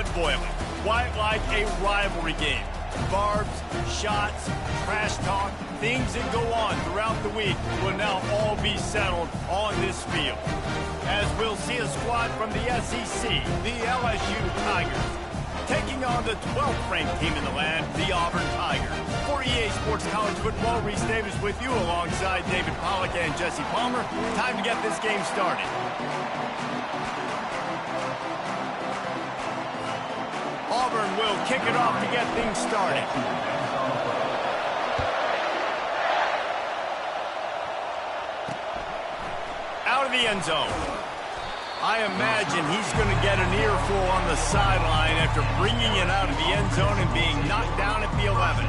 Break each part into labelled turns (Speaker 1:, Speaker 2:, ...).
Speaker 1: blood boiling. Quite like a rivalry game. Barbs, shots, trash talk, things that go on throughout the week will now all be settled on this field. As we'll see a squad from the SEC, the LSU Tigers, taking on the 12th ranked team in the land, the Auburn Tigers. For EA Sports College Football, Reese Davis with you alongside David Pollack and Jesse Palmer. Time to get this game started. Auburn will kick it off to get things started. Out of the end zone. I imagine he's going to get an earful on the sideline after bringing it out of the end zone and being knocked down at the 11.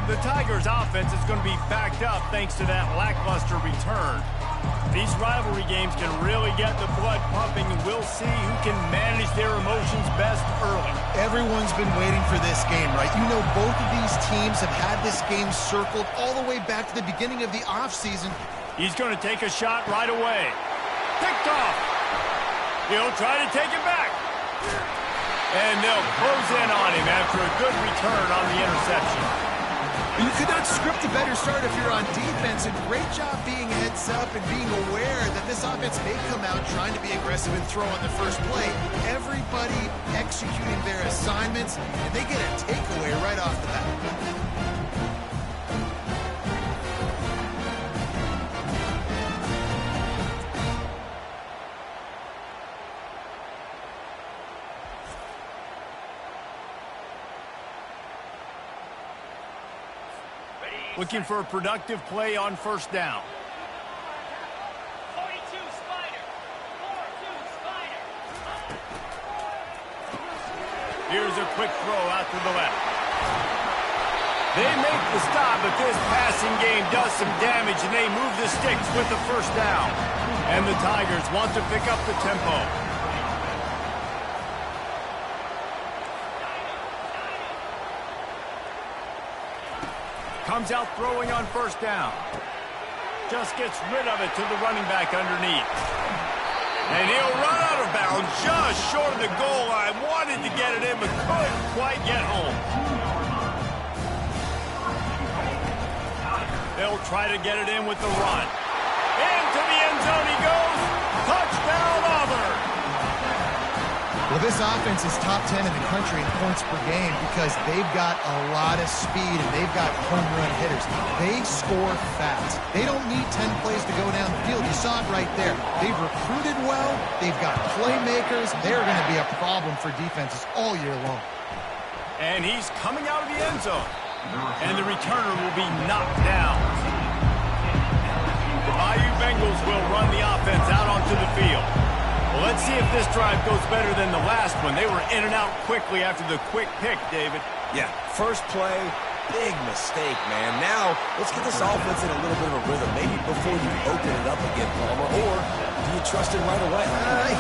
Speaker 1: The Tigers' offense is going to be backed up thanks to that lackluster return. These rivalry games can really get the blood pumping, and we'll see who can manage their emotions best early.
Speaker 2: Everyone's been waiting for this game, right? You know, both of these teams have had this game circled all the way back to the beginning of the offseason.
Speaker 1: He's going to take a shot right away. Picked off. He'll try to take it back. And they'll close in on him after a good return on the interception.
Speaker 2: You could not script a better start if you're on defense, and great job being heads up and being aware that this offense may come out trying to be aggressive and throw on the first play. Everybody executing their assignments, and they get a takeaway right off the bat.
Speaker 1: Looking for a productive play on first down.
Speaker 3: 42 Spider. 4-2 Spider.
Speaker 1: Here's a quick throw out to the left. They make the stop, but this passing game does some damage, and they move the sticks with the first down. And the Tigers want to pick up the tempo. Comes out throwing on first down. Just gets rid of it to the running back underneath. And he'll run out of bounds just short of the goal line. Wanted to get it in, but couldn't quite get home. They'll try to get it in with the run. Into the end zone he goes. Touchdown, Auburn.
Speaker 2: Well, this offense is top 10 in the country in points per game because they've got a lot of speed and they've got home run hitters. They score fast. They don't need 10 plays to go down the field. You saw it right there. They've recruited well. They've got playmakers. They're going to be a problem for defenses all year long.
Speaker 1: And he's coming out of the end zone. And the returner will be knocked down. The Bayou Bengals will run the offense out onto the field. Well, let's see if this drive goes better than the last one. They were in and out quickly after the quick pick, David.
Speaker 4: Yeah, first play, big mistake, man. Now, let's get this offense in a little bit of a rhythm. Maybe before you open it up again, Palmer, or do you trust him right away?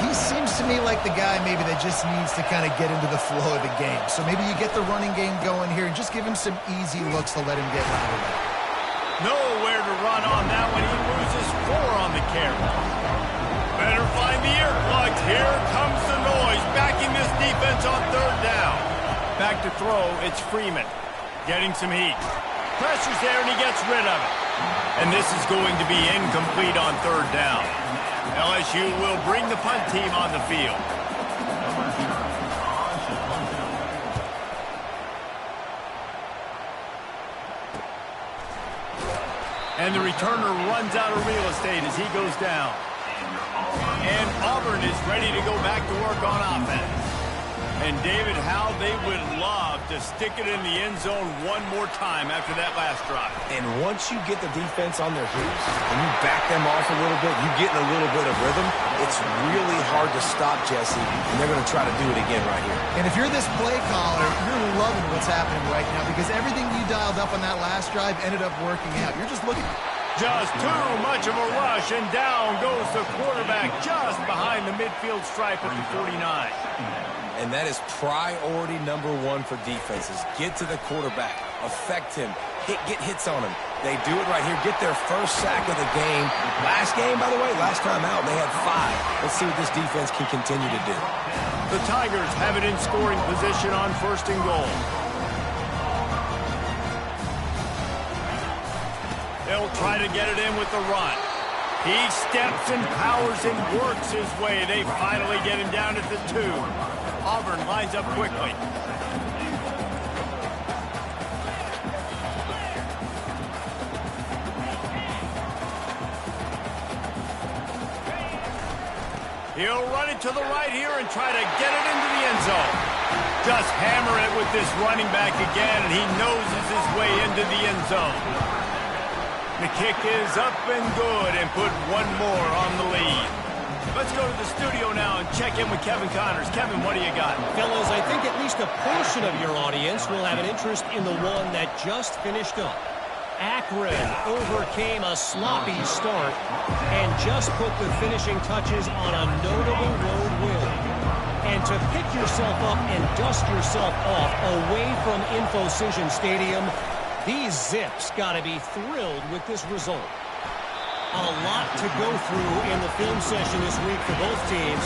Speaker 2: He seems to me like the guy maybe that just needs to kind of get into the flow of the game. So maybe you get the running game going here and just give him some easy looks to let him get louder.
Speaker 1: Nowhere to run on that one. He loses 4 on the carry. Better find the earplugs. Here comes the noise, backing this defense on third down. Back to throw, it's Freeman. Getting some heat. Pressure's there, and he gets rid of it. And this is going to be incomplete on third down. LSU will bring the punt team on the field. And the returner runs out of real estate as he goes down. And Auburn is ready to go back to work on offense. And David, how they would love to stick it in the end zone one more time after that last drive.
Speaker 4: And once you get the defense on their heels and you back them off a little bit, you get in a little bit of rhythm, it's really hard to stop, Jesse, and they're going to try to do it again right here.
Speaker 2: And if you're this play caller, you're loving what's happening right now because everything you dialed up on that last drive ended up working out. You're just looking...
Speaker 1: Just too much of a rush, and down goes the quarterback just behind the midfield stripe at the 49.
Speaker 4: And that is priority number 1 for defenses. Get to the quarterback, affect him, get hits on him, They do it right here. Get their first sack of the game. Last game, by the way, last time out, they had 5. Let's see what this defense can continue to do.
Speaker 1: The Tigers have it in scoring position on 1st and goal. They'll try to get it in with the run. He steps and powers and works his way. They finally get him down at the 2. Auburn lines up quickly. He'll run it to the right here and try to get it into the end zone. Just hammer it with this running back again, and he noses his way into the end zone. The kick is up and good and put one more on the lead. Let's go to the studio now and check in with Kevin Connors. Kevin, what do you got?
Speaker 5: Fellas, I think at least a portion of your audience will have an interest in the one that just finished up. Akron overcame a sloppy start and just put the finishing touches on a notable road win. And to pick yourself up and dust yourself off away from InfoCision Stadium, these Zips got to be thrilled with this result. A lot to go through in the film session this week for both teams.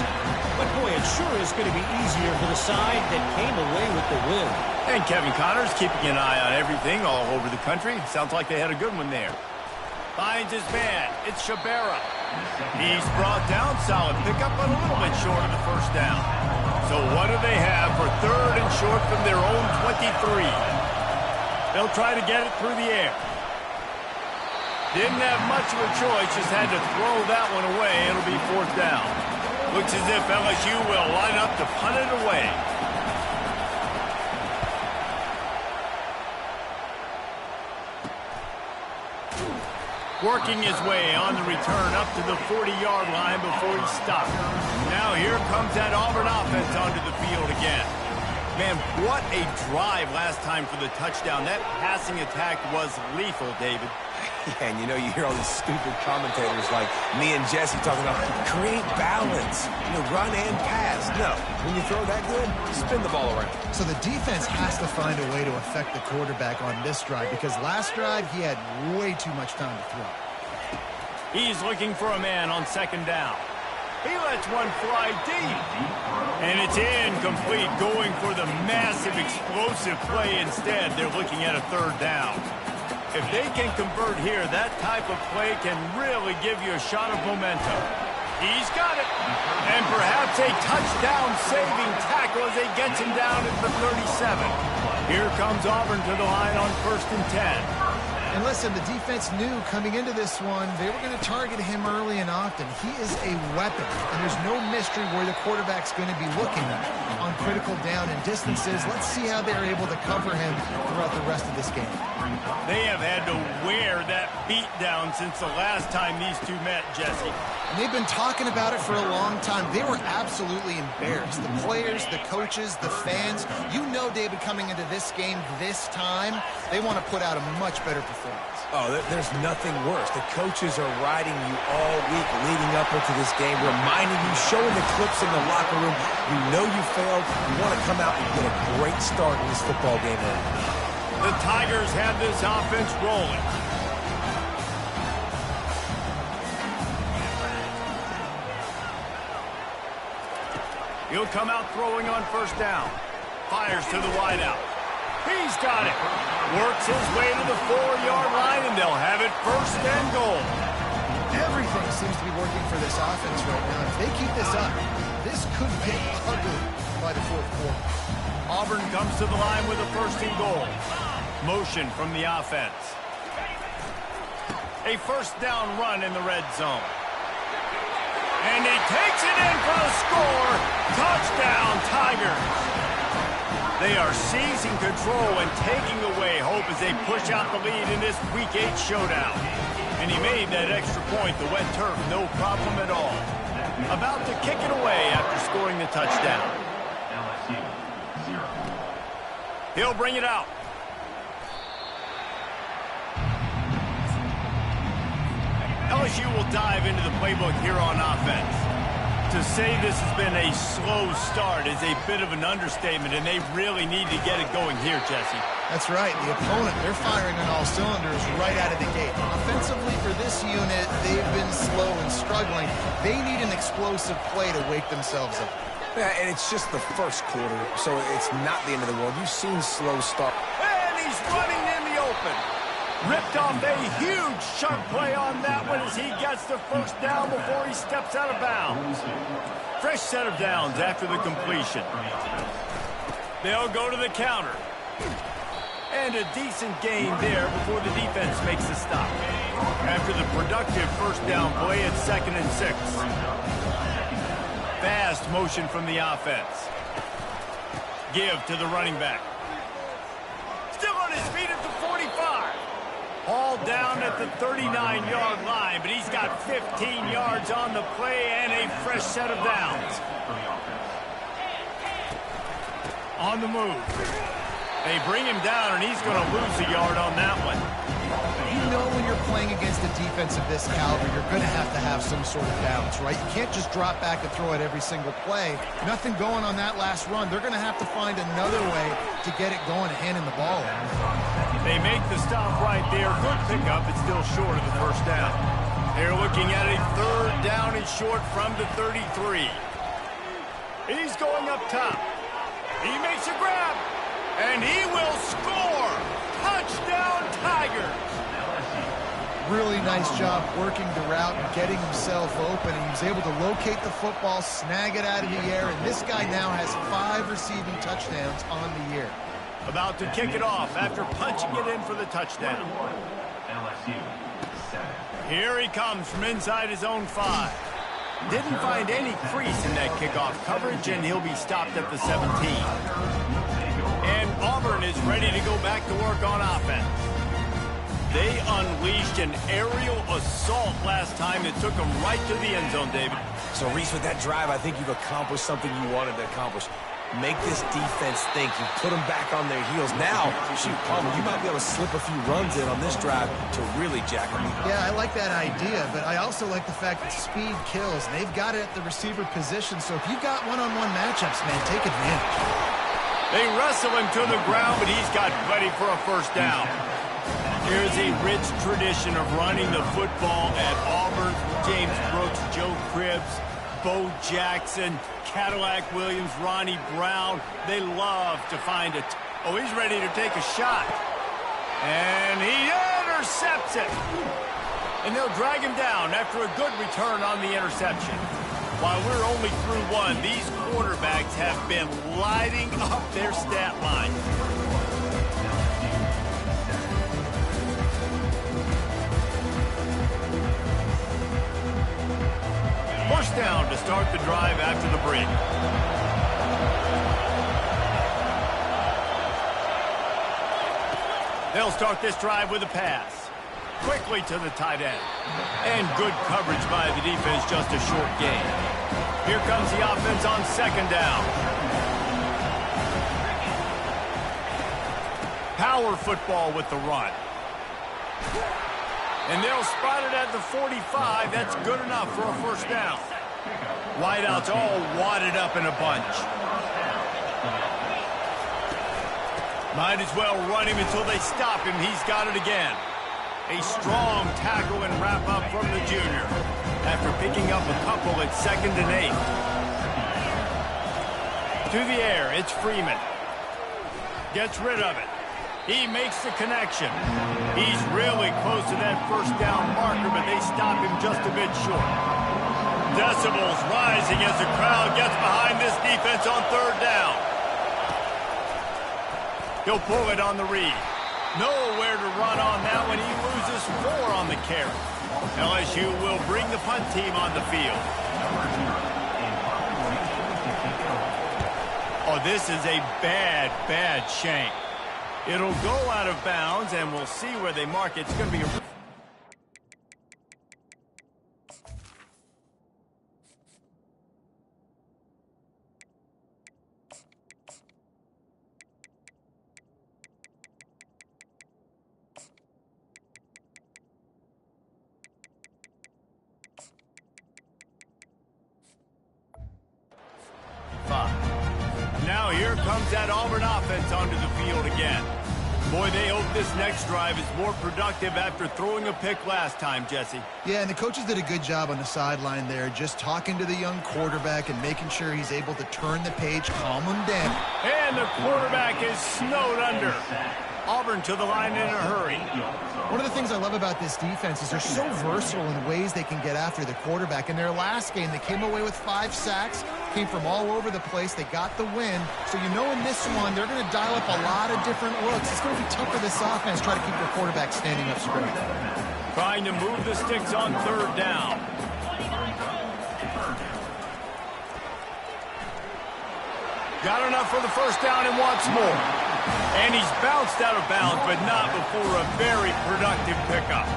Speaker 5: But boy, it sure is going to be easier for the side that came away with the win.
Speaker 1: And Kevin Connors keeping an eye on everything all over the country. Sounds like they had a good one there. Finds his man. It's Shabera. He's brought down. Solid pickup, but a little bit short of the 1st down. So what do they have for 3rd and short from their own 23? They'll try to get it through the air. Didn't have much of a choice, just had to throw that one away. It'll be 4th down. Looks as if LSU will line up to punt it away. Working his way on the return up to the 40-yard line before he stopped. Now here comes that Auburn offense onto the field again. Man, what a drive last time for the touchdown. That passing attack was lethal, David.
Speaker 4: Yeah, and you know, you hear all these stupid commentators like me and Jesse talking about create balance, run and pass. No, when you throw that good, spin the ball around.
Speaker 2: So the defense has to find a way to affect the quarterback on this drive because last drive he had way too much time to throw.
Speaker 1: He's looking for a man on 2nd down. He lets one fly deep. And it's incomplete, going for the massive explosive play instead. They're looking at a 3rd down. If they can convert here, that type of play can really give you a shot of momentum. He's got it. And perhaps a touchdown-saving tackle as he gets him down at the 37. Here comes Auburn to the line on 1st and 10.
Speaker 2: And listen, the defense knew coming into this one, they were going to target him early and often. He is a weapon, and there's no mystery where the quarterback's going to be looking on critical down and distances. Let's see how they're able to cover him throughout the rest of this game.
Speaker 1: They have had to wear that beat down since the last time these two met, Jesse.
Speaker 2: And they've been talking about it for a long time. They were absolutely embarrassed. The players, the coaches, the fans. You know, David, coming into this game this time, they want to put out a much better performance.
Speaker 4: Oh, there's nothing worse. The coaches are riding you all week leading up into this game, reminding you, showing the clips in the locker room. You know you failed. You want to come out and get a great start in this football game.
Speaker 1: The Tigers have this offense rolling. He'll come out throwing on 1st down. Fires to the wideout. He's got it. Works his way to the 4-yard line, and they'll have it 1st and goal.
Speaker 2: Everything seems to be working for this offense right now. If they keep this up, this could get ugly by the 4th quarter.
Speaker 1: Auburn comes to the line with a 1st and goal. Motion from the offense. A 1st down run in the red zone. And he takes it in for the score. Touchdown, Tigers. They are seizing control and taking away hope as they push out the lead in this Week 8 showdown. And he made that extra point, the wet turf, no problem at all. About to kick it away after scoring the touchdown.
Speaker 3: LSU, 0.
Speaker 1: He'll bring it out. LSU will dive into the playbook here on offense. To say this has been a slow start is a bit of an understatement, and they really need to get it going here, Jesse.
Speaker 2: That's right. The opponent, they're firing on all cylinders right out of the gate. Offensively for this unit, they've been slow and struggling. They need an explosive play to wake themselves up.
Speaker 4: Yeah, and it's just the first quarter, so it's not the end of the world. You've seen slow start.
Speaker 1: And he's running in the open. Ripped off a huge chunk play on that one as he gets the first down before he steps out of bounds. Fresh set of downs after the completion. They'll go to the counter. And a decent gain there before the defense makes a stop. After the productive first down play, it's 2nd and 6. Fast motion from the offense. Give to the running back. Still on his feet at the 45. All down at the 39-yard line, but he's got 15 yards on the play and a fresh set of downs. On the move. They bring him down, and he's going to lose a yard on that one.
Speaker 2: You know when you're playing against a defense of this caliber, you're going to have some sort of balance, right? You can't just drop back and throw it every single play. Nothing going on that last run. They're going to have to find another way to get it going and handing the ball in.
Speaker 1: They make the stop right there. Good pickup. It's still short of the first down. They're looking at a 3rd down and short from the 33. He's going up top. He makes a grab. And he will score! Touchdown, Tigers!
Speaker 2: Really nice job working the route and getting himself open. He was able to locate the football, snag it out of the air, and this guy now has 5 receiving touchdowns on the year.
Speaker 1: About to kick it off after punching it in for the touchdown.
Speaker 3: LSU 7.
Speaker 1: Here he comes from inside his own 5. Didn't find any crease in that kickoff coverage, and he'll be stopped at the 17. And Auburn is ready to go back to work on offense. They unleashed an aerial assault last time. It took them right to the end zone, David.
Speaker 4: So, Reese, with that drive, I think you've accomplished something you wanted to accomplish. Make this defense think. You put them back on their heels. Now, shoot, Palmer, you might be able to slip a few runs in on this drive to really jack them.
Speaker 2: Yeah, I like that idea, but I also like the fact that speed kills. And they've got it at the receiver position, so if you've got one-on-one matchups, man, take advantage.
Speaker 1: They wrestle him to the ground, but he's got ready for a first down. Here's a rich tradition of running the football at Auburn. James Brooks, Joe Cribbs, Bo Jackson, Cadillac Williams, Ronnie Brown. They love to find it. Oh, he's ready to take a shot. And he intercepts it. And they'll drag him down after a good return on the interception. While we're only through one, these quarterbacks have been lighting up their stat line. First down to start the drive after the break. They'll start this drive with a pass. Quickly to the tight end. And good coverage by the defense, just a short gain. Here comes the offense on 2nd down. Power football with the run. And they'll spot it at the 45. That's good enough for a first down. Wideouts all wadded up in a bunch. Might as well run him until they stop him. He's got it again. A strong tackle and wrap up from the junior. After picking up a couple at 2nd and 8. To the air, it's Freeman. Gets rid of it. He makes the connection. He's really close to that first down marker, but they stop him just a bit short. Decibels rising as the crowd gets behind this defense on 3rd down. He'll pull it on the read. Nowhere to run on that one. He loses 4 on the carry. LSU will bring the punt team on the field. Oh, this is a bad shank. It'll go out of bounds, and we'll see where they mark it. It's going to be a... that Auburn offense onto the field again. Boy, they hope this next drive is more productive after throwing a pick last time, Jesse.
Speaker 2: Yeah, and the coaches did a good job on the sideline there, just talking to the young quarterback and making sure he's able to turn the page, calm him down.
Speaker 1: And the quarterback is snowed under. Auburn to the line in a hurry.
Speaker 2: One of the things I love about this defense is they're so versatile in ways they can get after the quarterback. In their last game, they came away with 5 sacks, came from all over the place. They got the win. So you know in this one, they're going to dial up a lot of different looks. It's going to be tough for this offense to try to keep their quarterback standing up straight.
Speaker 1: Trying to move the sticks on 3rd down. Got enough for the first down and wants more. And he's bounced out of bounds, but not before a very productive pickup.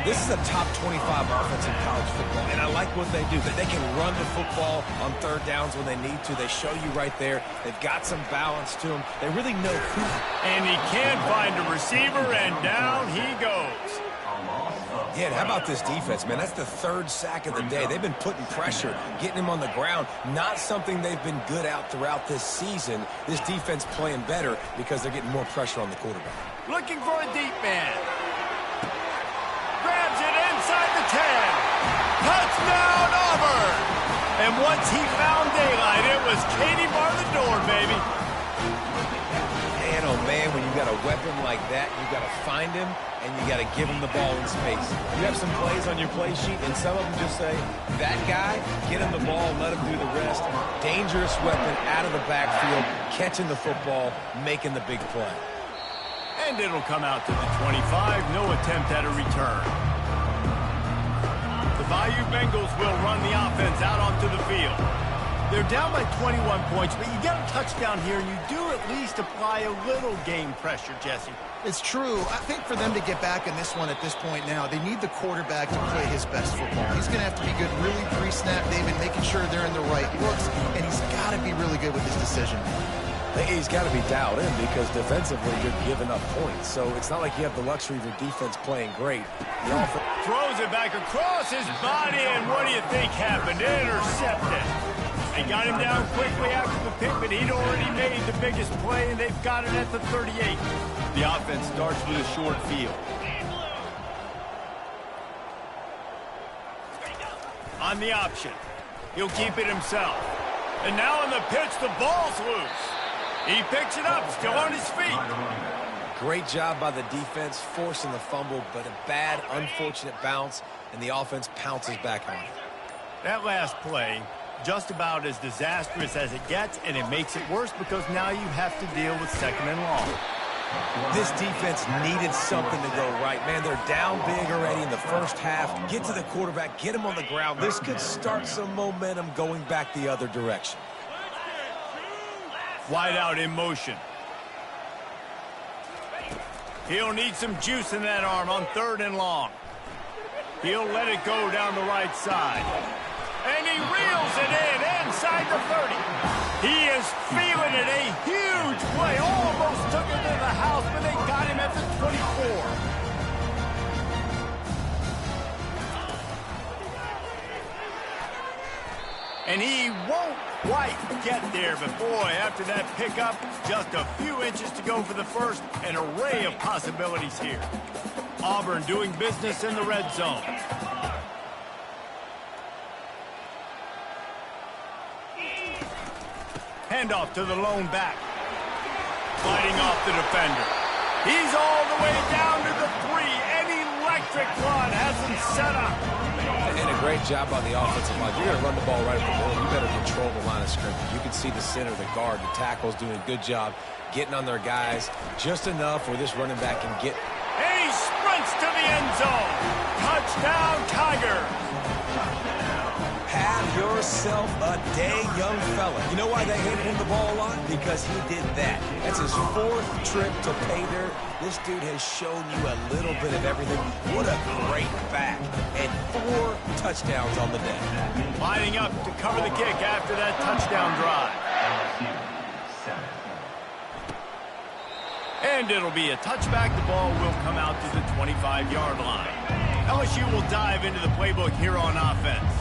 Speaker 4: This is a top 25 offense in college football, and I like what they do. They can run the football on 3rd downs when they need to. They show you right there. They've got some balance to them. They really know who.
Speaker 1: And he can't find a receiver, and down he goes.
Speaker 4: Yeah, and how about this defense, man? That's the 3rd sack of the day. They've been putting pressure, getting him on the ground. Not something they've been good at throughout this season. This defense playing better because they're getting more pressure on the quarterback.
Speaker 1: Looking for a deep man. Grabs it inside the 10. Touchdown, Auburn! And once he found daylight, it was Katie bar the door, baby.
Speaker 4: Man, oh man, when you got a weapon like that, you got to find him, and you got to give him the ball in space. You have some plays on your play sheet, and some of them just say, that guy, get him the ball, let him do the rest. Dangerous weapon out of the backfield, catching the football, making the big play.
Speaker 1: And it'll come out to the 25. No attempt at a return. The Bayou Bengals will run the offense out onto the field. They're down by 21 points, but you get a touchdown here, and you do at least apply a little game pressure, Jesse.
Speaker 2: It's true. I think for them to get back in this one at this point now, they need the quarterback to play his best football. He's going to have to be good really pre-snap, David, making sure they're in the right looks, and he's got to be really good with his decision.
Speaker 4: He's got to be dialed in because defensively you're giving up points. So it's not like you have the luxury of your defense playing great.
Speaker 1: Throws it back across his body, and what do you think happened? Intercepted. They got him down quickly after the pick, but he'd already made the biggest play, and they've got it at the 38. The offense starts with a short field. On the option. He'll keep it himself. And now on the pitch, the ball's loose. He picks it up, still on his feet.
Speaker 4: Great job by the defense, forcing the fumble, but a bad, unfortunate bounce, and the offense pounces back on it.
Speaker 1: That last play, just about as disastrous as it gets, and it makes it worse because now you have to deal with 2nd and long.
Speaker 4: This defense needed something to go right. Man, they're down big already in the first half. Get to the quarterback, get him on the ground. This could start some momentum going back the other direction.
Speaker 1: Wide out in motion. He'll need some juice in that arm on 3rd and long. He'll let it go down the right side. And he reels it in inside the 30. He is feeling it. A huge play. Almost took it to the house, but they got him at the 24. And he won't quite get there, but boy, after that pickup, just a few inches to go for the first. An array of possibilities here. Auburn doing business in the red zone. Handoff to the lone back. Fighting off the defender. He's all the way down to the 3. An electric one has him set up.
Speaker 4: And a great job by the offensive line. You're going to run the ball right at the middle. You better control the line of scrimmage. You can see the center, the guard, the tackles doing a good job getting on their guys just enough where this running back can get.
Speaker 1: And he sprints to the end zone. Touchdown, Tigers.
Speaker 4: Have yourself a day, young fella. You know why they handed him the ball a lot? Because he did that. That's his 4th trip to pay dirt. This dude has shown you a little bit of everything. What a great back. And 4 touchdowns on the day.
Speaker 1: Lining up to cover the kick after that touchdown drive. And it'll be a touchback. The ball will come out to the 25-yard line. LSU will dive into the playbook here on offense.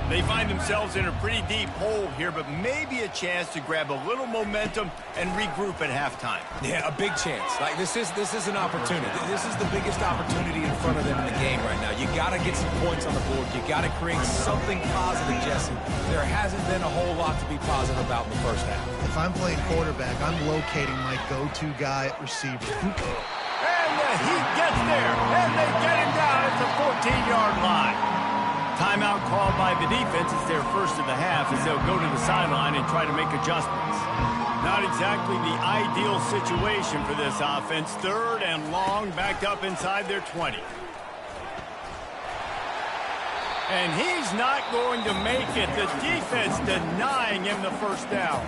Speaker 1: They find themselves in a pretty deep hole here, but maybe a chance to grab a little momentum and regroup at halftime.
Speaker 4: Yeah, a big chance. Like this is an opportunity. This is the biggest opportunity in front of them in the game right now. You got to get some points on the board. You got to create something positive, Jesse. There hasn't been a whole lot to be positive about in the first half.
Speaker 2: If I'm playing quarterback, I'm locating my go-to guy at receiver.
Speaker 1: And the Heat gets there, and they get him down at the 14-yard line. Timeout called by the defense. It's their first of the half as they'll go to the sideline and try to make adjustments. Not exactly the ideal situation for this offense. 3rd and long, backed up inside their 20. And he's not going to make it. The defense denying him the first down.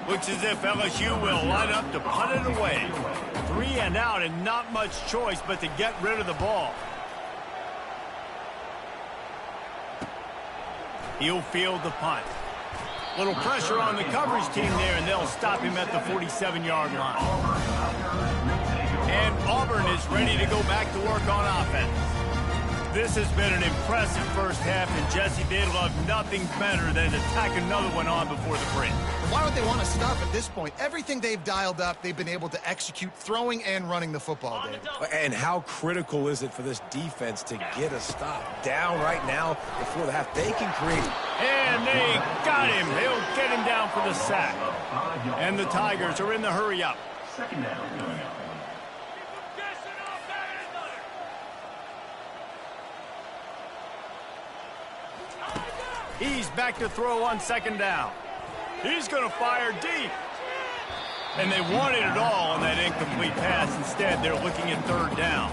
Speaker 1: Looks as if LSU will line up to punt it away. 3 and out and not much choice but to get rid of the ball. He'll field the punt. Little pressure on the coverage team there, and they'll stop him at the 47-yard line. And Auburn is ready to go back to work on offense. This has been an impressive first half, and Jesse, they'd love nothing better than to tack another one on before the break.
Speaker 2: Why would they want to stop at this point? Everything they've dialed up, they've been able to execute throwing and running the football, Dave.
Speaker 4: And how critical is it for this defense to get a stop? Down right now before the half, they can create.
Speaker 1: And they got him. They'll get him down for the sack. And the Tigers are in the hurry-up.
Speaker 3: Second down.
Speaker 1: He's back to throw on 2nd down. He's going to fire deep. And they wanted it all on that incomplete pass. Instead, they're looking at 3rd down.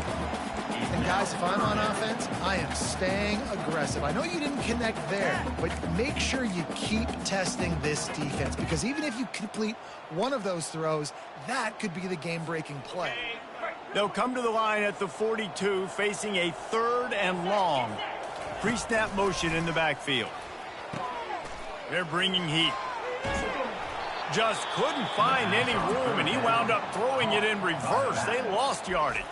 Speaker 2: And guys, if I'm on offense, I am staying aggressive. I know you didn't connect there, but make sure you keep testing this defense, because even if you complete one of those throws, that could be the game-breaking play.
Speaker 1: They'll come to the line at the 42, facing a 3rd and long. Pre-snap motion in the backfield. They're bringing heat. Just couldn't find any room, and he wound up throwing it in reverse. They lost yardage.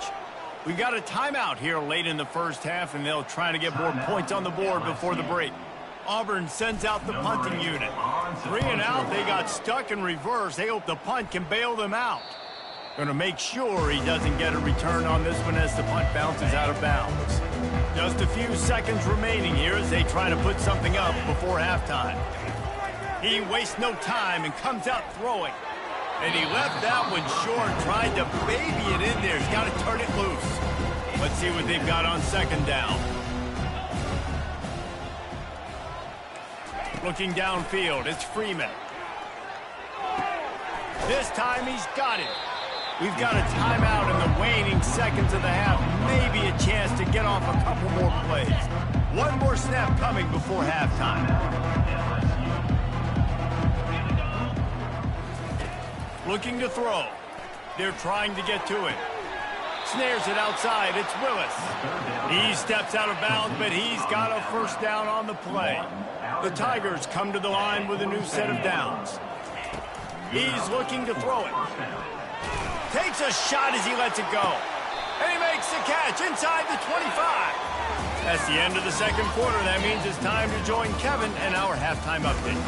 Speaker 1: We've got a timeout here late in the first half, and they'll try to get more points on the board before the break. Auburn sends out the punting unit. 3 and out, they got stuck in reverse. They hope the punt can bail them out. Going to make sure he doesn't get a return on this one as the punt bounces out of bounds. Just a few seconds remaining here as they try to put something up before halftime. He wastes no time and comes out throwing. And he left that one short, tried to baby it in there. He's got to turn it loose. Let's see what they've got on 2nd down. Looking downfield, it's Freeman. This time he's got it. We've got a timeout in the waning seconds of the half. Maybe a chance to get off a couple more plays. One more snap coming before halftime. Looking to throw. They're trying to get to it. Snares it outside. It's Willis. He steps out of bounds, but he's got a 1st down on the play. The Tigers come to the line with a new set of downs. He's looking to throw it. Takes a shot as he lets it go. And he makes the catch inside the 25. That's the end of the 2nd quarter. That means it's time to join Kevin and our halftime update.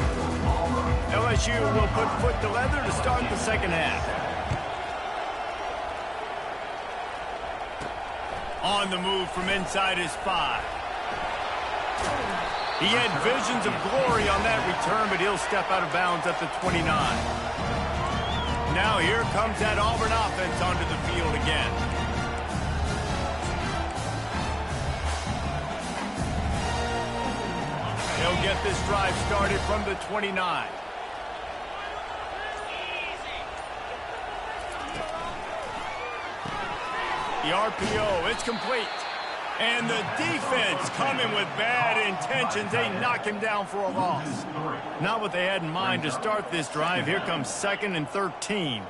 Speaker 1: LSU will put foot to leather to start the 2nd half. On the move from inside his 5. He had visions of glory on that return, but he'll step out of bounds at the 29. Now here comes that Auburn offense onto the field again. They'll get this drive started from the 29. The RPO, it's complete. And the defense coming with bad intentions. They knock him down for a loss. Not what they had in mind to start this drive. Here comes 2nd and 13.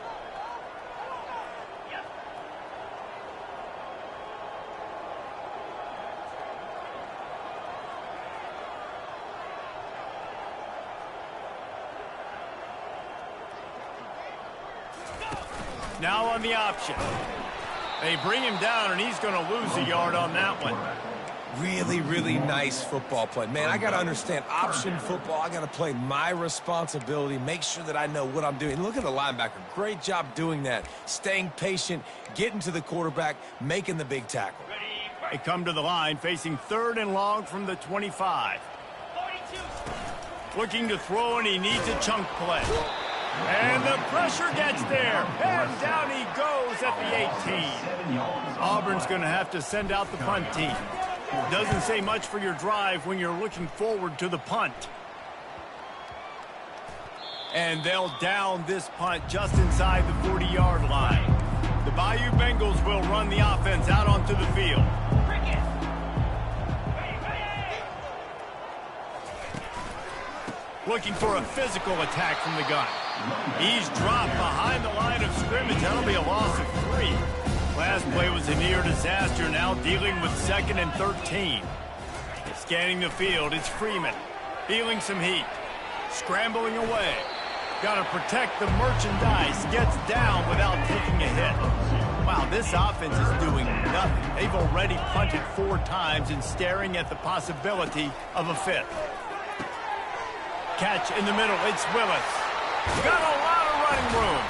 Speaker 1: Now on the option. They bring him down, and he's going to lose a yard on that one.
Speaker 4: Really, really nice football play. Man, I got to understand, option football, I got to play my responsibility, make sure that I know what I'm doing. Look at the linebacker. Great job doing that. Staying patient, getting to the quarterback, making the big tackle.
Speaker 1: They come to the line, facing 3rd and long from the 25. Looking to throw, and he needs a chunk play. And the pressure gets there. And down he goes at the 18. Auburn's going to have to send out the punt team. Doesn't say much for your drive when you're looking forward to the punt. And they'll down this punt just inside the 40-yard line. The Bayou Bengals will run the offense out onto the field. Looking for a physical attack from the gun. He's dropped behind the line of scrimmage. That'll be a loss of 3. Last play was a near disaster, now dealing with 2nd and 13. Scanning the field, it's Freeman. Feeling some heat. Scrambling away. Got to protect the merchandise. Gets down without taking a hit. Wow, this offense is doing nothing. They've already punted 4 times and staring at the possibility of a 5th. Catch in the middle, it's Willis. Got a lot of running room.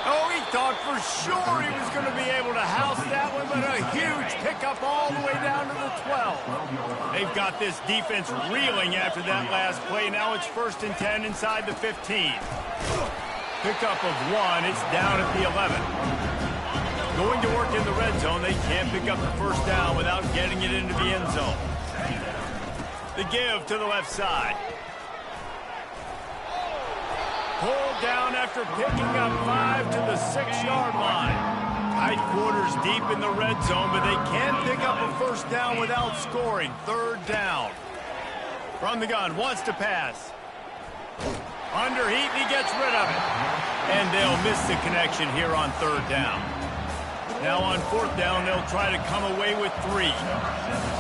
Speaker 1: Oh, he thought for sure he was going to be able to house that one, but a huge pickup all the way down to the 12. They've got this defense reeling after that last play. Now it's 1st and 10 inside the 15. Pickup of 1, it's down at the 11. Going to work in the red zone, they can't pick up the 1st down without getting it into the end zone. The give to the left side. Pulled down after picking up 5 to the 6-yard line. Tight quarters deep in the red zone, but they can't pick up a 1st down without scoring. 3rd down. From the gun, wants to pass. Under heat, he gets rid of it. And they'll miss the connection here on 3rd down. Now on 4th down, they'll try to come away with 3.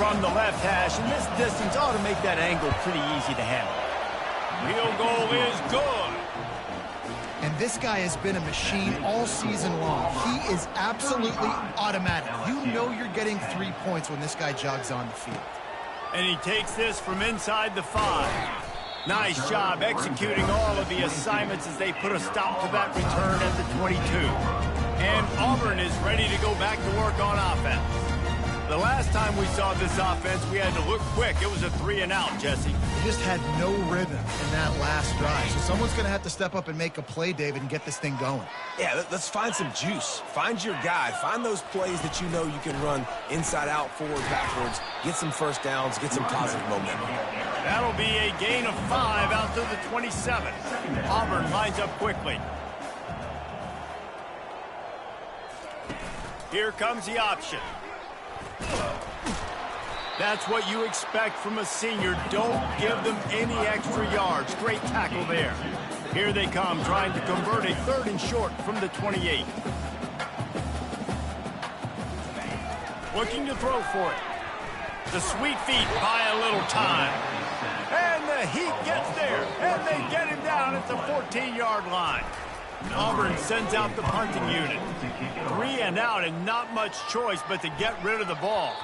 Speaker 1: From the left hash, and this distance ought to make that angle pretty easy to handle. Field goal is good.
Speaker 2: And this guy has been a machine all season long. He is absolutely automatic. You know you're getting 3 points when this guy jogs on the field.
Speaker 1: And he takes this from inside the 5. Nice job executing all of the assignments as they put a stop to that return at the 22. And Auburn is ready to go back to work on offense. The last time we saw this offense, we had to look quick. It was a 3-and-out, Jesse.
Speaker 2: He just had no rhythm in that last drive. So someone's going to have to step up and make a play, David, and get this thing going.
Speaker 4: Yeah, let's find some juice. Find your guy. Find those plays that you know you can run inside out, forward, backwards. Get some 1st downs. Get some positive momentum.
Speaker 1: That'll be a gain of 5 out to the 27. Auburn lines up quickly. Here comes the option. That's what you expect from a senior. Don't give them any extra yards. Great tackle there. Here they come, trying to convert a 3rd and short from the 28. Looking to throw for it. The sweet feet buy a little time. And the heat gets there. And they get him down at the 14-yard line. Auburn sends out the punting unit. 3-and-out and not much choice but to get rid of the ball.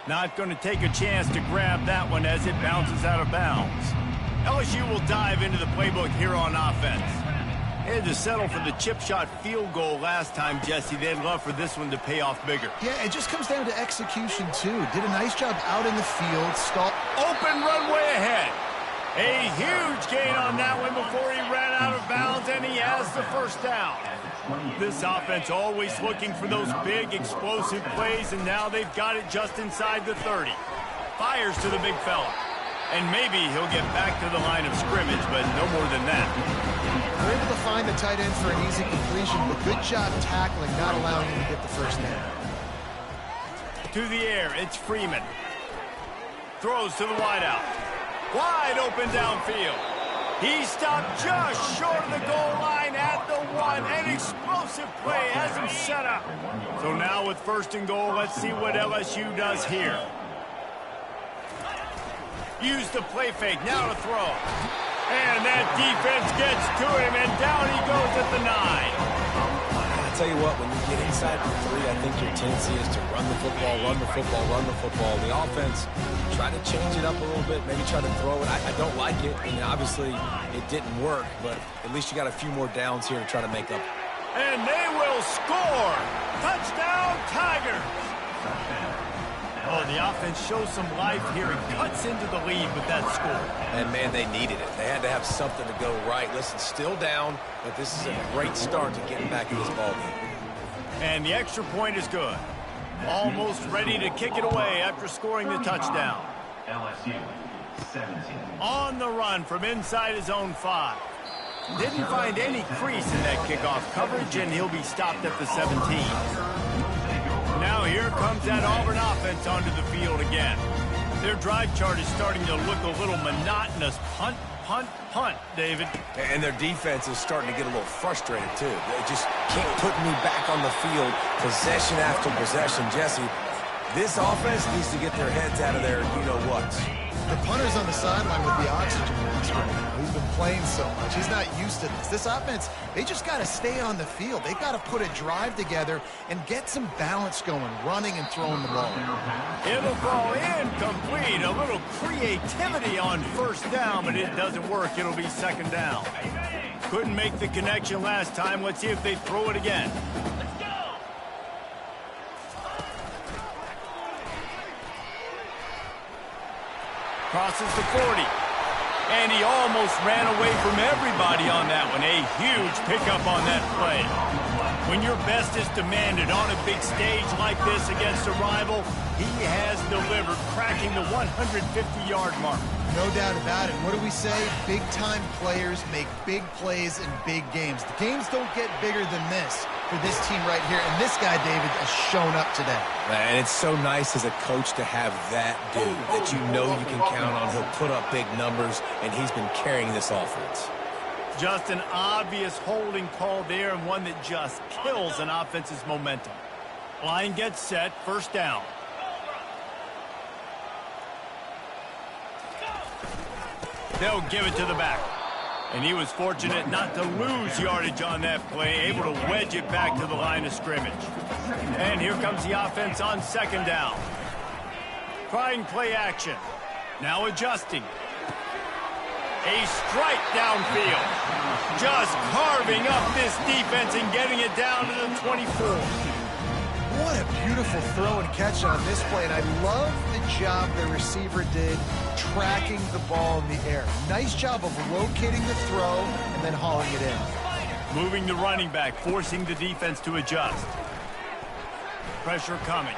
Speaker 1: Not going to take a chance to grab that one as it bounces out of bounds. LSU will dive into the playbook here on offense. They had to settle for the chip shot field goal last time, Jesse. They'd love for this one to pay off bigger.
Speaker 2: Yeah, it just comes down to execution, too. Did a nice job out in the field.
Speaker 1: Open runway ahead. A huge gain on that one before he ran out of bounds, and he has the 1st down. This offense always looking for those big, explosive plays, and now they've got it just inside the 30. Fires to the big fella. And maybe he'll get back to the line of scrimmage, but no more than that.
Speaker 2: They're able to find the tight end for an easy completion, but good job tackling, not allowing him to get the 1st down.
Speaker 1: To the air, it's Freeman. Throws to the wideout. Wide open downfield. He stopped just short of the goal line at the 1. An explosive play has him set up. So now with 1st and goal, let's see what LSU does here. Use the play fake, now to throw. And that defense gets to him, and down he goes at the 9.
Speaker 4: That's tell you what, when you get inside the 3, I think your tendency is to run the football, run the football, run the football. The offense, try to change it up a little bit, maybe try to throw it. I don't like it, and obviously it didn't work, but at least you got a few more downs here to try to make up.
Speaker 1: And they will score! Touchdown, Tigers! Oh, the offense shows some life here and cuts into the lead with that score.
Speaker 4: And, man, they needed it. They had to have something to go right. Listen, still down, but this is a great start to getting back in this ballgame.
Speaker 1: And the extra point is good. Almost ready to kick it away after scoring the touchdown.
Speaker 3: LSU 17.
Speaker 1: On the run from inside his own 5. Didn't find any crease in that kickoff coverage, and he'll be stopped at the 17. Now here comes that Auburn offense onto the field again. Their drive chart is starting to look a little monotonous. Punt, punt, punt, David.
Speaker 4: And their defense is starting to get a little frustrated, too. They just can't put me back on the field possession after possession. Jesse, this offense needs to get their heads out of their you-know-whats.
Speaker 2: The punter's on the sideline with the oxygen mask right now. He's been playing so much. He's not used to this. This offense, they just got to stay on the field. They got to put a drive together and get some balance going, running and throwing the ball.
Speaker 1: It'll fall incomplete. A little creativity on first down, but it doesn't work. It'll be second down. Couldn't make the connection last time. Let's see if they throw it again. Crosses the 40. And he almost ran away from everybody on that one. A huge pickup on that play. When your best is demanded on a big stage like this against a rival, he has delivered, cracking the 150-yard mark.
Speaker 2: No doubt about it. What do we say? Big-time players make big plays in big games. The games don't get bigger than this for this team right here. And this guy, David, has shown up today.
Speaker 4: And it's so nice as a coach to have that dude that you know you can count on. He'll put up big numbers, and he's been carrying this offense.
Speaker 1: Just an obvious holding call there, and one that just kills an offense's momentum. Line gets set, first down. They'll give it to the back. And he was fortunate not to lose yardage on that play, able to wedge it back to the line of scrimmage. And here comes the offense on second down. Trying play action. Now adjusting. A strike downfield. Just carving up this defense and getting it down to the 24.
Speaker 2: What a beautiful throw and catch on this play, and I love the job the receiver did tracking the ball in the air. Nice job of locating the throw and then hauling it in.
Speaker 1: Moving the running back, forcing the defense to adjust. Pressure coming.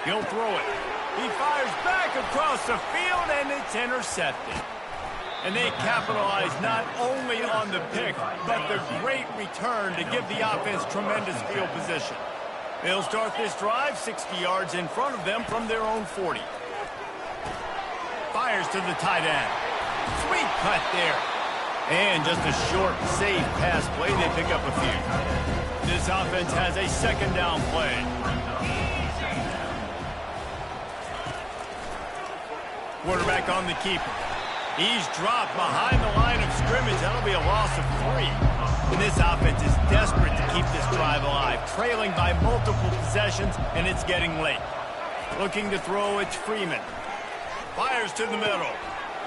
Speaker 1: He'll throw it. He fires back across the field, and it's intercepted. And they capitalize not only on the pick, but the great return to give the offense tremendous field position. They'll start this drive 60 yards in front of them from their own 40. Fires to the tight end. Sweet cut there. And just a short, safe pass play. They pick up a few. This offense has a second down play. Quarterback on the keeper. He's dropped behind the line of scrimmage. That'll be a loss of 3. And this offense is desperate to keep this drive alive, trailing by multiple possessions, and it's getting late. Looking to throw, it's Freeman. Fires to the middle.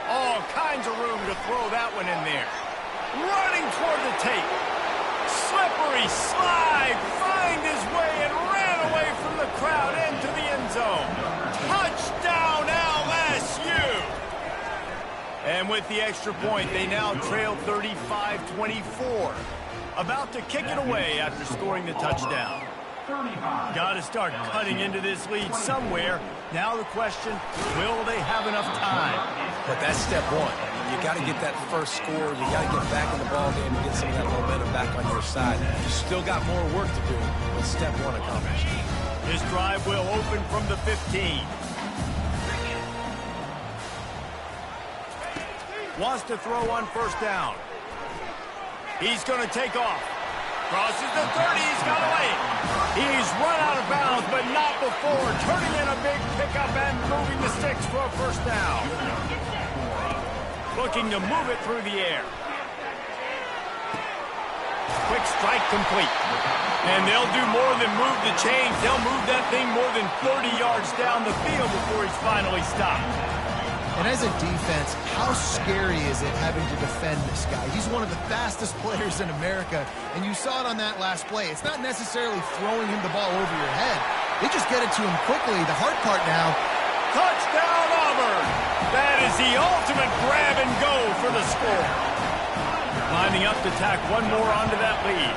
Speaker 1: All kinds of room to throw that one in there. Running toward the tape. Slippery slide. Find his way and ran away from the crowd into the end zone. Touchdown, LSU! And with the extra point, they now trail 35-24. About to kick it away after scoring the touchdown. Got to start cutting into this lead somewhere. Now the question, will they have enough time?
Speaker 4: But that's step one. You got to get that first score. You got to get back in the ballgame and get some of that momentum back on your side. You still got more work to do, but step one accomplished.
Speaker 1: This drive will open from the 15. Wants to throw on first down. He's going to take off. Crosses the 30. He's got away. He's run out of bounds, but not before. Turning in a big pickup and moving the sticks for a first down. Looking to move it through the air. Quick strike complete. And they'll do more than move the chains. They'll move that thing more than 30 yards down the field before he's finally stopped.
Speaker 2: And as a defense, how scary is it having to defend this guy? He's one of the fastest players in America, and you saw it on that last play. It's not necessarily throwing him the ball over your head. They just get it to him quickly. The hard part now.
Speaker 1: Touchdown, Auburn! That is the ultimate grab and go for the score. Lining up to tack one more onto that lead.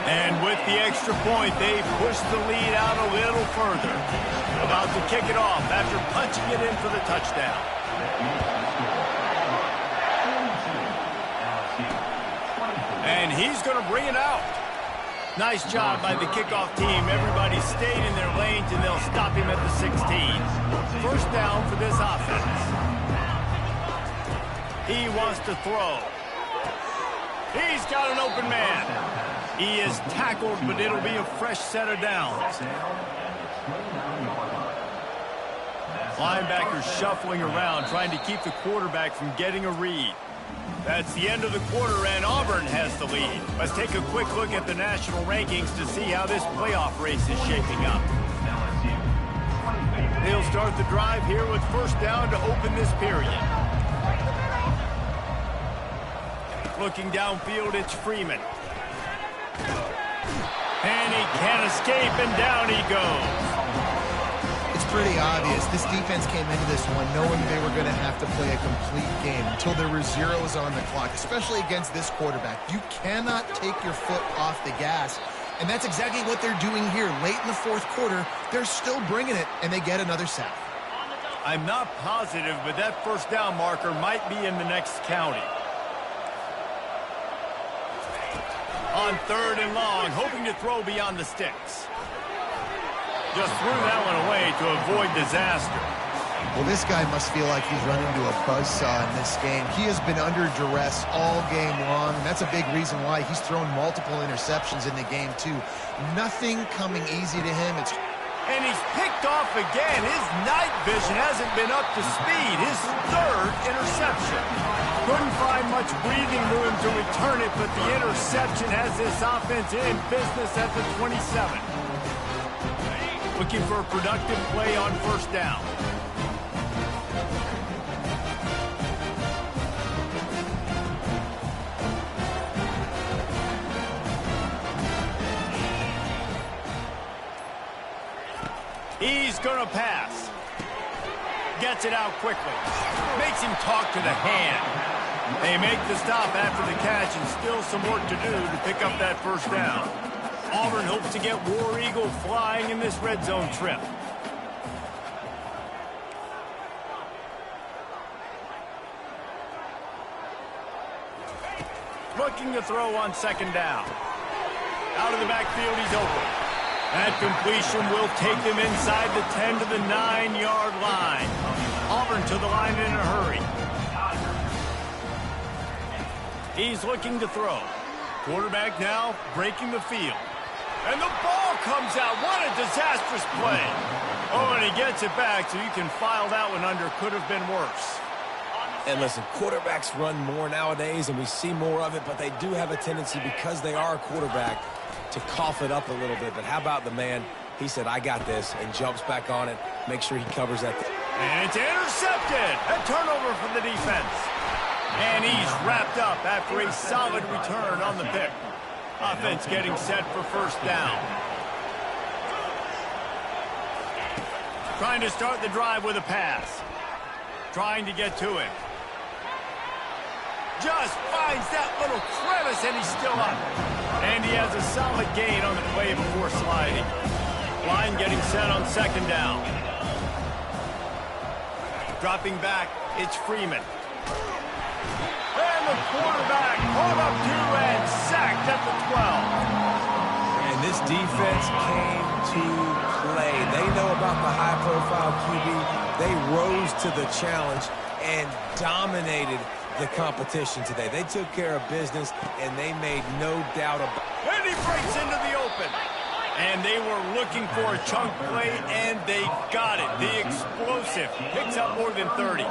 Speaker 1: And with the extra point, they push the lead out a little further. About to kick it off after punching it in for the touchdown. And he's going to bring it out. Nice job by the kickoff team. Everybody stayed in their lanes, and they'll stop him at the 16. First down for this offense. He wants to throw. He's got an open man. He is tackled, but it'll be a fresh set of downs. Linebackers shuffling around, trying to keep the quarterback from getting a read. That's the end of the quarter, and Auburn has the lead. Let's take a quick look at the national rankings to see how this playoff race is shaping up. They'll start the drive here with first down to open this period. Looking downfield, it's Freeman. And he can't escape, and down he goes.
Speaker 2: It's pretty obvious. This defense came into this one knowing they were going to have to play a complete game until there were zeros on the clock, especially against this quarterback. You cannot take your foot off the gas, and that's exactly what they're doing here. Late in the fourth quarter, they're still bringing it, and they get another sack.
Speaker 1: I'm not positive, but that first down marker might be in the next county. On third and long, hoping to throw beyond the sticks. Just threw that one away to avoid disaster.
Speaker 2: Well, this guy must feel like he's running into a buzzsaw in this game. He has been under duress all game long, and that's a big reason why he's thrown multiple interceptions in the game, too. Nothing coming easy to him.
Speaker 1: And he's picked off again. His night vision hasn't been up to speed. His third interception. Couldn't find much breathing room to return it, but the interception has this offense in business at the 27. Looking for a productive play on first down. He's going to pass. Gets it out quickly. Makes him talk to the hand. They make the stop after the catch, and still some work to do to pick up that first down. Auburn hopes to get War Eagle flying in this red zone trip. Looking to throw on second down. Out of the backfield, he's open. That completion will take them inside the 10 to the 9-yard line. Auburn to the line in a hurry. He's looking to throw. Quarterback now breaking the field. And the ball comes out. What a disastrous play. Oh, and he gets it back, so you can file that one under. Could have been worse.
Speaker 4: And listen, quarterbacks run more nowadays, and we see more of it, but they do have a tendency, because they are a quarterback, to cough it up a little bit. But how about the man? He said, I got this, and jumps back on it. Make sure he covers that.
Speaker 1: And it's intercepted. A turnover for the defense. And he's wrapped up after a solid return on the pick. Offense getting set for first down. Trying to start the drive with a pass. Trying to get to him. Just finds that little crevice, and he's still up. And he has a solid gain on the play before sliding. Line getting set on second down. Dropping back, it's Freeman. And the quarterback caught up to and sacked at the 12.
Speaker 4: And this defense came to play. They know about the high-profile QB. They rose to the challenge and dominated the competition today. They took care of business, and they made no doubt about it.
Speaker 1: And he breaks into the open. And they were looking for a chunk play, and they got it. The explosive picks up more than 30.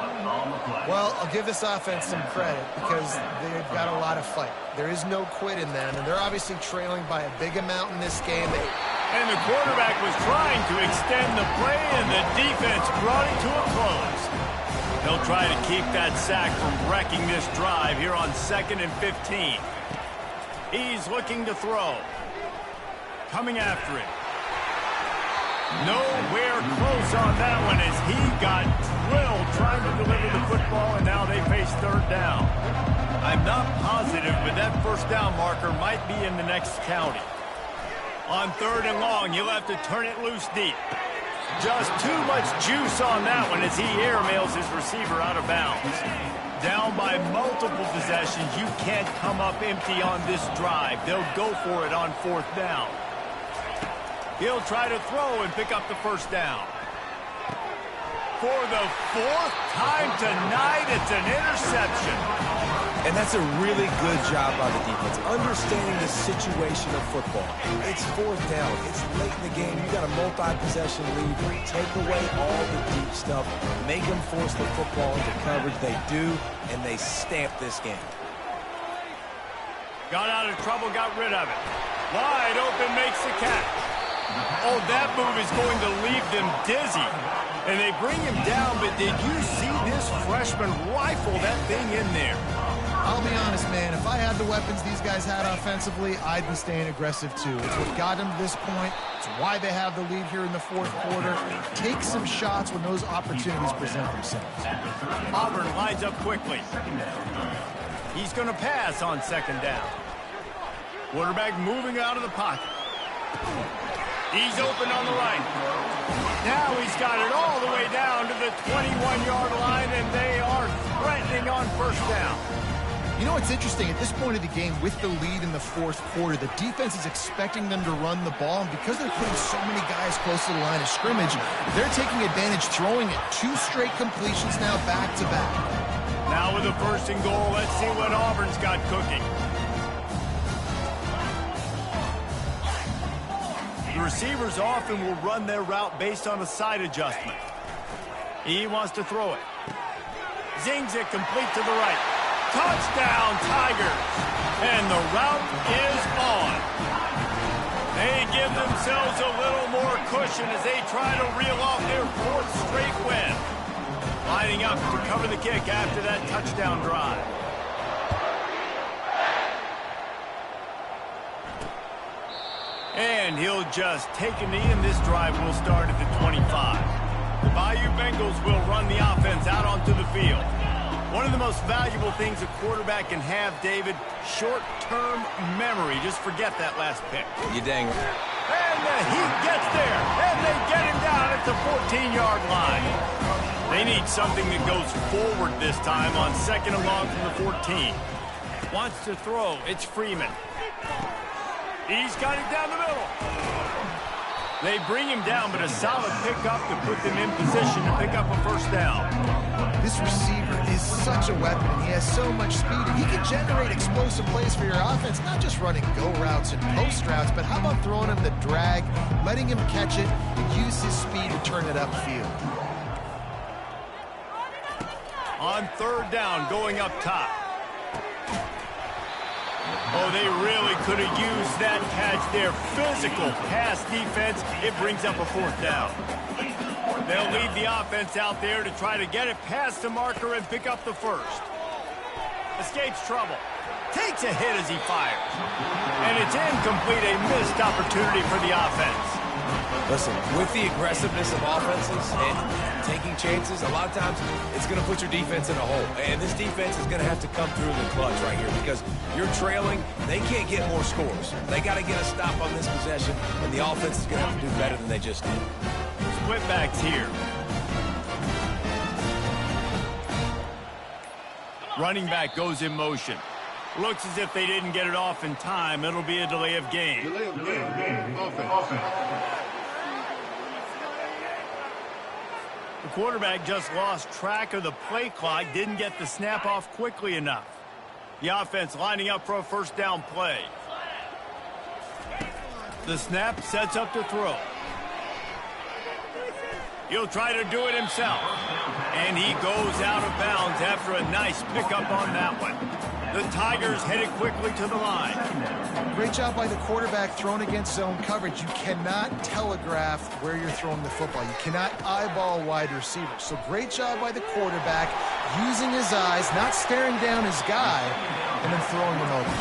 Speaker 2: Well, I'll give this offense some credit because they've got a lot of fight. There is no quit in them, and they're obviously trailing by a big amount in this game.
Speaker 1: And the quarterback was trying to extend the play, and the defense brought it to a close. They'll try to keep that sack from wrecking this drive here on 2nd and 15. He's looking to throw. Coming after it. Nowhere close on that one as he got drilled trying to deliver the football, and now they face 3rd down. I'm not positive, but that 1st down marker might be in the next county. On 3rd and long, you'll have to turn it loose deep. Just too much juice on that one as he airmails his receiver out of bounds. Down by multiple possessions, you can't come up empty on this drive. They'll go for it on 4th down. He'll try to throw and pick up the 1st down. For the 4th time tonight, it's an interception.
Speaker 4: And that's a really good job by the defense, understanding the situation of football. It's 4th down. It's late in the game. You got a multi-possession lead. Take away all the deep stuff. Make them force the football into coverage. They do, and they stamp this game.
Speaker 1: Got out of trouble, got rid of it. Wide open, makes the catch. Oh, that move is going to leave them dizzy. And they bring him down, but did you see this freshman rifle that thing in there?
Speaker 2: I'll be honest, man, if I had the weapons these guys had offensively, I'd be staying aggressive too. It's what got them to this point. It's why they have the lead here in the 4th quarter. Take some shots when those opportunities present themselves.
Speaker 1: Auburn lines up quickly. He's going to pass on 2nd down. Quarterback moving out of the pocket. He's open on the right. Now he's got it all the way down to the 21-yard line, and they are threatening on 1st down.
Speaker 2: You know what's interesting? At this point of the game, with the lead in the 4th quarter, the defense is expecting them to run the ball, and because they're putting so many guys close to the line of scrimmage, they're taking advantage, throwing it. 2 straight completions now back-to-back.
Speaker 1: Now with the 1st and goal, let's see what Auburn's got cooking. The receivers often will run their route based on a side adjustment. He wants to throw it. Zings it complete to the right. Touchdown, Tigers! And the route is on. They give themselves a little more cushion as they try to reel off their 4th straight win. Lining up to cover the kick after that touchdown drive. And he'll just take a knee, and this drive will start at the 25. The Bayou Bengals will run the offense out onto the field. One of the most valuable things a quarterback can have, David, short-term memory. Just forget that last pick.
Speaker 4: You dang it.
Speaker 1: And he gets there, and they get him down at the 14-yard line. They need something that goes forward this time on 2nd and long from the 14. Wants to throw. It's Freeman. He's got it down the middle. They bring him down, but a solid pickup to put them in position to pick up a 1st down.
Speaker 2: This receiver is such a weapon. He has so much speed, and he can generate explosive plays for your offense, not just running go routes and post routes, but how about throwing him the drag, letting him catch it, and use his speed to turn it upfield.
Speaker 1: On 3rd down, going up top. Oh, they really could have used that catch there. Physical pass defense. It brings up a 4th down. They'll lead the offense out there to try to get it past the marker and pick up the 1st. Escapes trouble. Takes a hit as he fires. And it's incomplete, a missed opportunity for the offense.
Speaker 4: Listen, with the aggressiveness of offenses and taking chances, a lot of times it's going to put your defense in a hole. And this defense is going to have to come through in the clutch right here because you're trailing. They can't get more scores. They got to get a stop on this possession, and the offense is going to have to do better than they just did.
Speaker 1: Split backs here. Running back goes in motion. Looks as if they didn't get it off in time. It'll be a delay of game.
Speaker 3: Delay of game. Offense.
Speaker 1: The quarterback just lost track of the play clock, didn't get the snap off quickly enough. The offense lining up for a 1st down play. The snap sets up to throw. He'll try to do it himself. And he goes out of bounds after a nice pickup on that one. The Tigers headed quickly to the line.
Speaker 2: Great job by the quarterback thrown against zone coverage. You cannot telegraph where you're throwing the football. You cannot eyeball wide receivers. So great job by the quarterback using his eyes, not staring down his guy, and then throwing him over.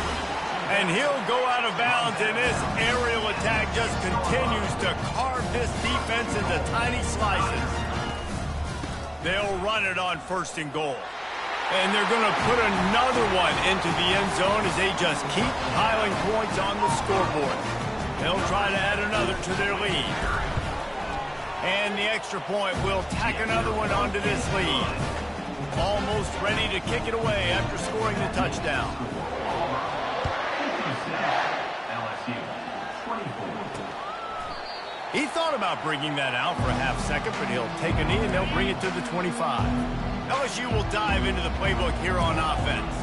Speaker 1: And he'll go out of bounds, and this aerial attack just continues to carve this defense into tiny slices. They'll run it on 1st and goal. And they're going to put another one into the end zone as they just keep piling points on the scoreboard. They'll try to add another to their lead. And the extra point will tack another one onto this lead. Almost ready to kick it away after scoring the touchdown.
Speaker 3: LSU, 24.
Speaker 1: He thought about bringing that out for a half second, but he'll take a knee and they'll bring it to the 25. LSU will dive into the playbook here on offense.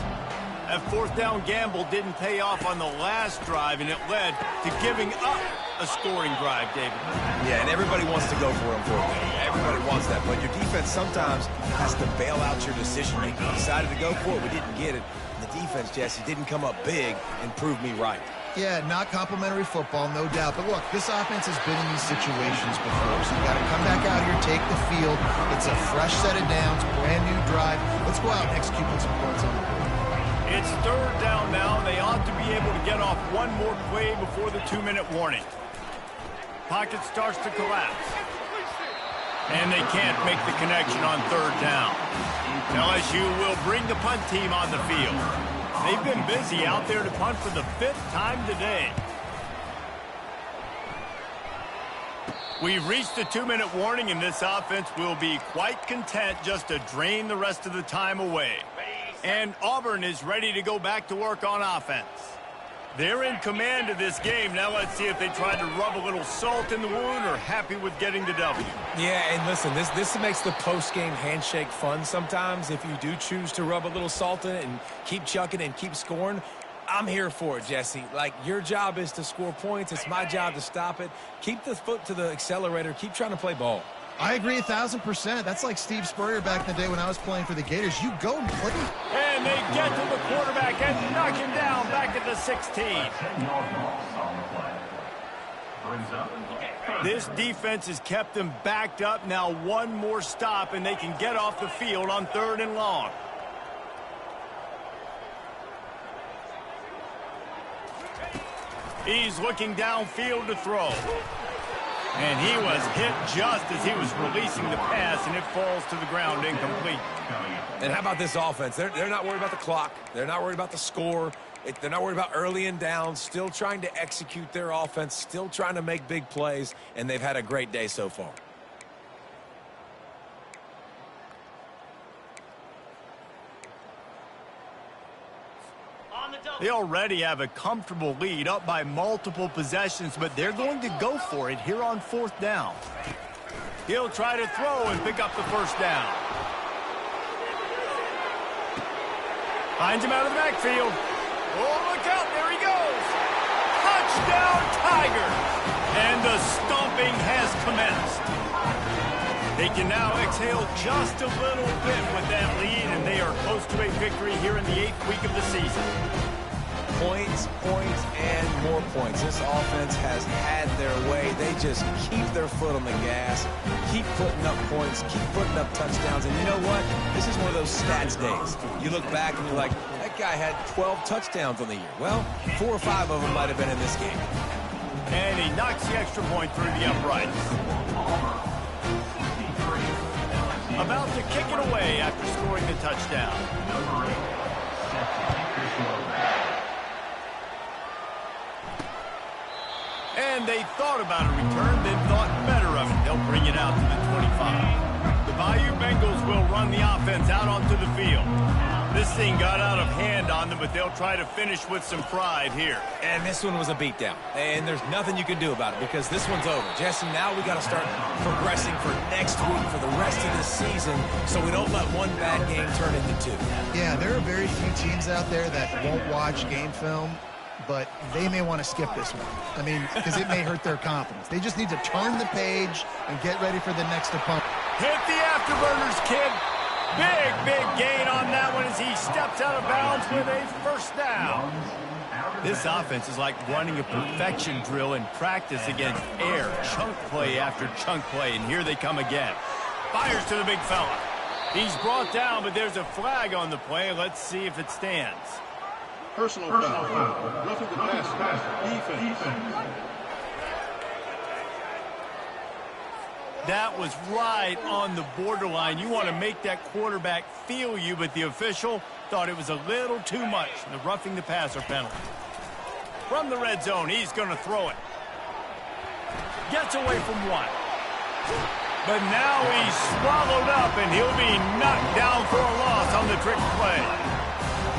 Speaker 1: That 4th down gamble didn't pay off on the last drive, and it led to giving up a scoring drive, David.
Speaker 4: Yeah, and everybody wants to go for it on 4th down. Everybody wants that, but your defense sometimes has to bail out your decision making. We decided to go for it, we didn't get it. And the defense, Jesse, didn't come up big and prove me right.
Speaker 2: Yeah, not complimentary football, no doubt. But look, this offense has been in these situations before, so you got to come back out here, take the field. It's a fresh set of downs, brand new drive. Let's go out and execute with some points on the board.
Speaker 1: It's 3rd down now. They ought to be able to get off one more play before the 2-minute warning. Pocket starts to collapse. And they can't make the connection on 3rd down. LSU will bring the punt team on the field. They've been busy out there to punt for the 5th time today. We've reached the 2-minute warning, and this offense will be quite content just to drain the rest of the time away. And Auburn is ready to go back to work on offense. They're in command of this game. Now let's see if they try to rub a little salt in the wound or happy with getting the W.
Speaker 4: Yeah, and listen, this makes the post-game handshake fun sometimes. If you do choose to rub a little salt in it and keep chucking and keep scoring, I'm here for it, Jesse. Like, your job is to score points. It's my job to stop it. Keep the foot to the accelerator. Keep trying to play ball.
Speaker 2: I agree 1,000%. That's like Steve Spurrier back in the day when I was playing for the Gators. You go and play.
Speaker 1: And they get to the quarterback and knock him down back at the 16. This defense has kept them backed up. Now one more stop, and they can get off the field on 3rd and long. He's looking downfield to throw. And he was hit just as he was releasing the pass, and it falls to the ground incomplete.
Speaker 4: And how about this offense? They're not worried about the clock. They're not worried about the score. They're not worried about early and down. Still trying to execute their offense. Still trying to make big plays. And they've had a great day so far.
Speaker 1: They already have a comfortable lead, up by multiple possessions, but they're going to go for it here on 4th down. He'll try to throw and pick up the 1st down. Finds him out of the backfield. Oh, look out, there he goes. Touchdown, Tigers. And the stomping has commenced. They can now exhale just a little bit with that lead, and they are close to a victory here in the 8th week of the season.
Speaker 4: Points, points, and more points. This offense has had their way. They just keep their foot on the gas, keep putting up points, keep putting up touchdowns. And you know what? This is one of those stats days. You look back and you're like, that guy had 12 touchdowns on the year. Well, 4 or 5 of them might have been in this game.
Speaker 1: And he knocks the extra point through the uprights. About to kick it away after scoring the touchdown. And they thought about a return, then thought better of it. They'll bring it out to the 25. The Bayou Bengals will run the offense out onto the field. This thing got out of hand on them, but they'll try to finish with some pride here.
Speaker 4: And this one was a beatdown. And there's nothing you can do about it because this one's over. Jesse, now we got to start progressing for next week, for the rest of this season, so we don't let one bad game turn into 2.
Speaker 2: Yeah, there are very few teams out there that won't watch game film. but they may want to skip this one. I mean, because it may hurt their confidence. They just need to turn the page and get ready for the next opponent.
Speaker 1: Hit the afterburners, kid. Big gain on that one as he steps out of bounds with a first down. This offense is like running a perfection drill in practice against air. Chunk play after chunk play, and here they come again. Fires to the big fella. He's brought down, but there's a flag on the play. Let's see if it stands.
Speaker 6: Personal foul. Roughing the pass. Defense.
Speaker 1: That was right on the borderline. You want to make that quarterback feel you, but the official thought it was a little too much. The roughing the passer penalty. From the red zone, he's going to throw it. Gets away from one. But now he's swallowed up, and he'll be knocked down for a loss on the trick play.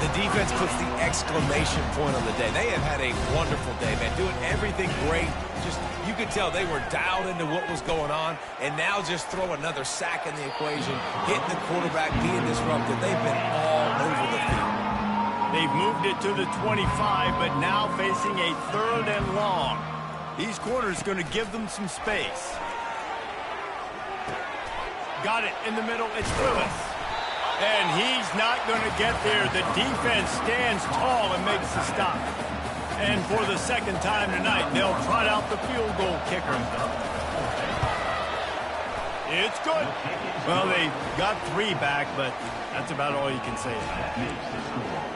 Speaker 4: The defense puts the exclamation point on the day. They have had a wonderful day, man. Doing everything great. Just, you could tell they were dialed into what was going on. And now just throw another sack in the equation. Hitting the quarterback, being disrupted. They've been all over the field.
Speaker 1: They've moved it to the 25, but now facing a 3rd and long. These corners going to give them some space. Got it in the middle. It's Lewis. And he's not going to get there. The defense stands tall and makes the stop. And for the second time tonight, they'll trot out the field goal kicker. It's good. Well, they got 3 back, but that's about all you can say.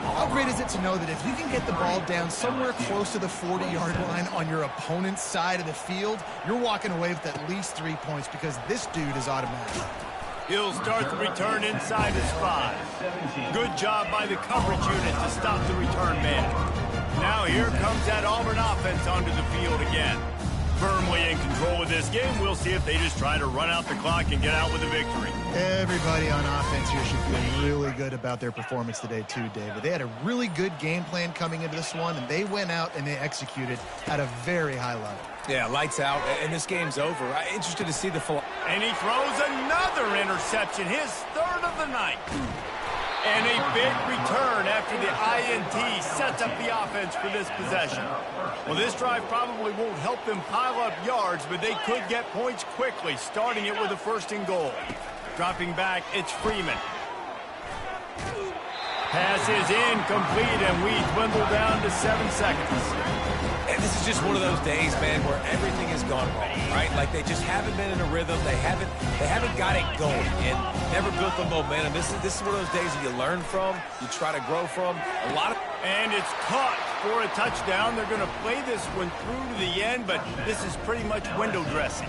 Speaker 2: How great is it to know that if you can get the ball down somewhere close to the 40-yard line on your opponent's side of the field, you're walking away with at least 3 points because this dude is automatic.
Speaker 1: He'll start the return inside his 5. Good job by the coverage unit to stop the return man. Now here comes that Auburn offense onto the field again. Firmly in control of this game. We'll see if they just try to run out the clock and get out with a victory.
Speaker 2: Everybody on offense here should feel really good about their performance today too, David. They had a really good game plan coming into this one, and they went out and they executed at a very high level.
Speaker 4: Yeah, lights out, and this game's over. I'm interested to see the full.
Speaker 1: And he throws another interception, his 3rd of the night. And a big return after the INT sets up the offense for this possession. Well, this drive probably won't help them pile up yards, but they could get points quickly, starting it with a 1st and goal. Dropping back, it's Freeman. Pass is incomplete, and we dwindle down to 7 seconds.
Speaker 4: And this is just one of those days, man, where everything has gone wrong, right? Like they just haven't been in a rhythm. They haven't got it going and never built the momentum. This is one of those days that you learn from, you try to grow from.
Speaker 1: And it's caught for a touchdown. They're going to play this one through to the end, but this is pretty much window dressing.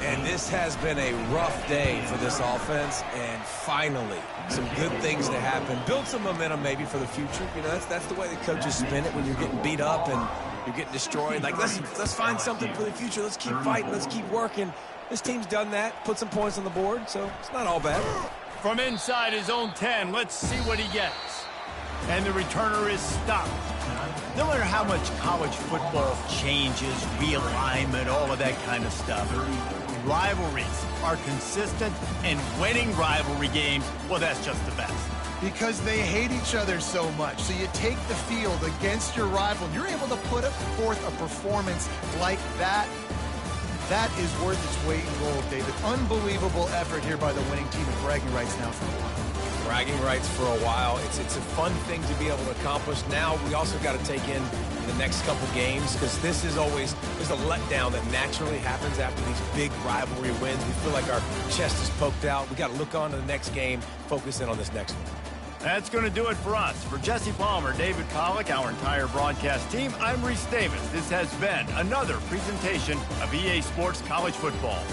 Speaker 4: And this has been a rough day for this offense, and finally, some good things to happen. Build some momentum maybe for the future. You know, that's the way the coaches spin it when you're getting beat up and you're getting destroyed. Like, let's find something for the future. Let's keep fighting. Let's keep working. This team's done that, put some points on the board, so it's not all bad.
Speaker 1: From inside his own 10, let's see what he gets. And the returner is stopped. No matter how much college football changes, realignment, all of that kind of stuff, rivalries are consistent, and winning rivalry games, well, that's just the best.
Speaker 2: Because they hate each other so much. So you take the field against your rival, and you're able to put forth a performance like that. That is worth its weight in gold, David. Unbelievable effort here by the winning team, and bragging rights now for a while.
Speaker 4: Bragging rights for a while. It's a fun thing to be able to accomplish. Now we also got to take in the next couple games because this is always, there's a letdown that naturally happens after these big rivalry wins. We feel like our chest is poked out. We got to look on to the next game, focus in on this next one.
Speaker 1: That's going to do it for us. For Jesse Palmer, David Pollack, our entire broadcast team, I'm Reese Davis. This has been another presentation of EA Sports College Football.